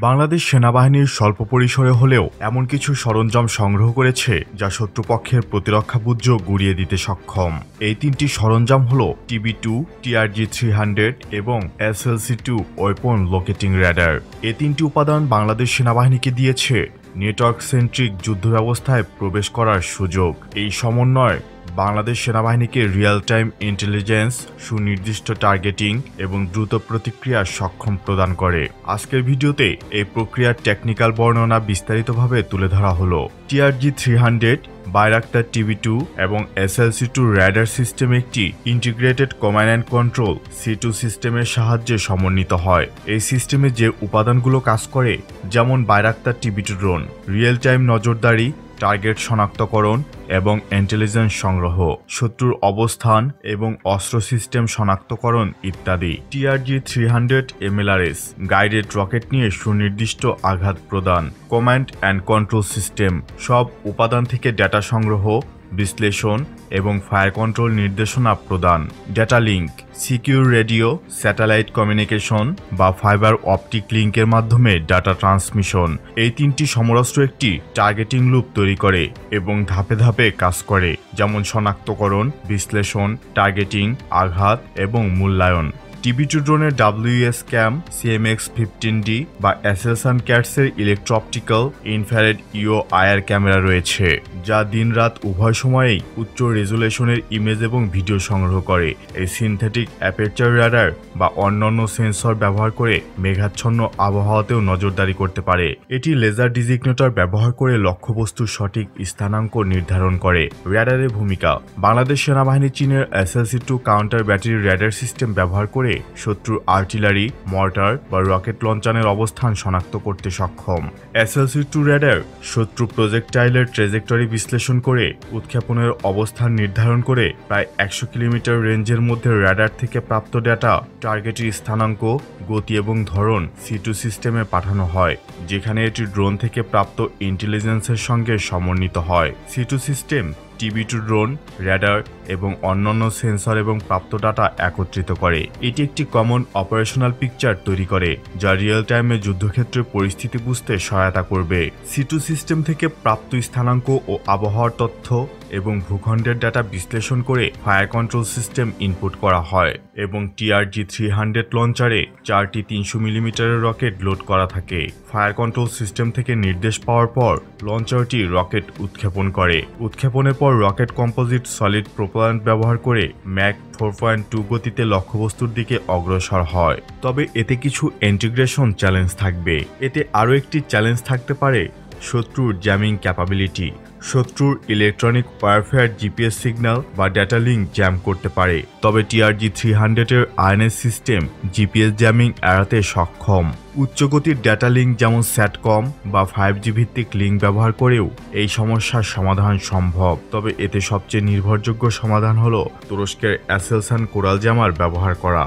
বাংলাদেশ সেনাবাহিনীর স্বল্প পরিসরে হলেও এমন কিছু সরঞ্জাম সংগ্রহ করেছে যা শত্রুপক্ষের প্রতিরক্ষা বুর্জ গুড়িয়ে দিতে সক্ষম। এই তিনটি সরঞ্জাম হল TB2, TRG-300 এবং SLC-2 ওয়েপন লোকেটিং র্যাডার। এই তিনটি উপাদান বাংলাদেশ সেনাবাহিনীকে দিয়েছে নেটওয়ার্ক সেন্ট্রিক যুদ্ধ ব্যবস্থায় প্রবেশ করার সুযোগ। এই সমন্বয় বাংলাদেশ সেনাবাহিনীকে রিয়েল টাইম ইন্টেলিজেন্স, সুনির্দিষ্ট টার্গেটিং এবং দ্রুত প্রতিক্রিয়ার সক্ষম প্রদান করে। আজকের ভিডিওতে এই প্রক্রিয়ার টেকনিক্যাল বর্ণনা বিস্তারিতভাবে তুলে ধরা হলো। TRG-300, বাইরাক্তার TB2 এবং SLC-2 র্যাডার সিস্টেম একটি integrated command and control C2 সিস্টেমের সাহায্যে সমন্বিত হয়। এই সিস্টেমে যে উপাদানগুলো কাজ করে, যেমন Bayraktar TB2 drone, real time নজরদারি, টার্গেট শনাক্তকরণ এবং ইন্টেলিজেন্স সংগ্রহ, শত্রুর অবস্থান এবং অস্ত্র সিস্টেম শনাক্তকরণ ইত্যাদি। TRG-300 MLRS, গাইডেড রকেট নিয়ে সুনির্দিষ্ট আঘাত প্রদান, কমান্ড অ্যান্ড কন্ট্রোল সিস্টেম, সব উপাদান থেকে ডেটা সংগ্রহ, বিশ্লেষণ এবং ফায়ার কন্ট্রোল নির্দেশনা প্রদান। Data link, secure radio, satellite communication বা ফাইবার অপটিক লিঙ্কের মাধ্যমে ডাটা ট্রান্সমিশন। এই তিনটি সমরাস্ত্র একটি টার্গেটিং লুপ তৈরি করে এবং ধাপে ধাপে কাজ করে, যেমন শনাক্তকরণ, বিশ্লেষণ, টার্গেটিং, আঘাত এবং মূল্যায়ন। TB2 ড্রোনের WES-CAM, CMX-15D বা অ্যাসেলসান ক্যাটসের ইলেকট্রো-অপটিক্যাল ইনফ্রারেড IR ক্যামেরা রয়েছে, যা দিন-রাত উভয় সময়েই উচ্চ রেজুলেশনের ইমেজ এবং ভিডিও সংগ্রহ করে। এই সিনথেটিক অ্যাপারচার র্যাডার বা অন্যান্য সেন্সর ব্যবহার করে মেঘাচ্ছন্ন আবহাওয়াতেও নজরদারি করতে পারে। এটি লেজার ডিজিগনেটর ব্যবহার করে লক্ষ্যবস্তুর সঠিক স্থানাঙ্ক নির্ধারণ করে। র্যাডারের ভূমিকা, বাংলাদেশ সেনাবাহিনী চীনের SLC-2 counter battery radar system ব্যবহার করে শত্রুর আর্টিলারি, মর্টার বা রকেট লঞ্চারের অবস্থান শনাক্ত করতে সক্ষম। SLC-2 র্যাডার শত্রু প্রজেক্টাইলের ট্রেজেক্টরি বিশ্লেষণ করে উৎক্ষেপণের অবস্থান নির্ধারণ করে প্রায় 100 কিলোমিটার রেঞ্জের মধ্যে র্যাডার থেকে প্রাপ্ত ডেটা টার্গেটের স্থানাঙ্ক, গতি এবং ধরন C2 সিস্টেমে পাঠানো হয়, যেখানে এটি ড্রোন থেকে প্রাপ্ত ইন্টেলিজেন্সের সঙ্গে সমন্বিত হয়। C2 system TB2 drone, radar এবং অন্যান্য সেন্সর এবং প্রাপ্ত ডাটা একত্রিত করে। এটি একটি কমন অপারেশনাল পিকচার তৈরি করে, যা রিয়েল টাইমে যুদ্ধক্ষেত্রের পরিস্থিতি বুঝতে সহায়তা করবে। C2 সিস্টেম থেকে প্রাপ্ত স্থানাঙ্ক ও আবহাওয়ার তথ্য এবং ভূখণ্ডের ডাটা বিশ্লেষণ করে ফায়ার কন্ট্রোল সিস্টেম ইনপুট করা হয় এবং TRG-300 লঞ্চারে 4টি 300 মিলিমিটারের রকেট লোড করা থাকে। ফায়ার কন্ট্রোল সিস্টেম থেকে নির্দেশ পাওয়ার পর লঞ্চারটি রকেট উৎক্ষেপণ করে। উৎক্ষেপণের পর রকেট কম্পোজিট সলিড প্রোপাল্যান্ট ব্যবহার করে ম্যাক 4.2 গতিতে লক্ষ্যবস্তুর দিকে অগ্রসর হয়। তবে এতে কিছু ইন্টিগ্রেশন চ্যালেঞ্জ থাকবে। এতে আরও একটি চ্যালেঞ্জ থাকতে পারে শত্রুর জ্যামিং ক্যাপাবিলিটি। শত্রুর ইলেকট্রনিক ওয়ারফেয়ার GPS সিগন্যাল বা ডেটা লিঙ্ক জ্যাম করতে পারে। তবে TRG-300 এর INS সিস্টেম GPS জ্যামিং এড়াতে সক্ষম। উচ্চগতির ডেটা লিঙ্ক যেমন স্যাটকম বা 5G ভিত্তিক লিঙ্ক ব্যবহার করেও এই সমস্যার সমাধান সম্ভব। তবে এতে সবচেয়ে নির্ভরযোগ্য সমাধান হল তুরস্কের অ্যাসেলসান কোরাল জ্যামার ব্যবহার করা।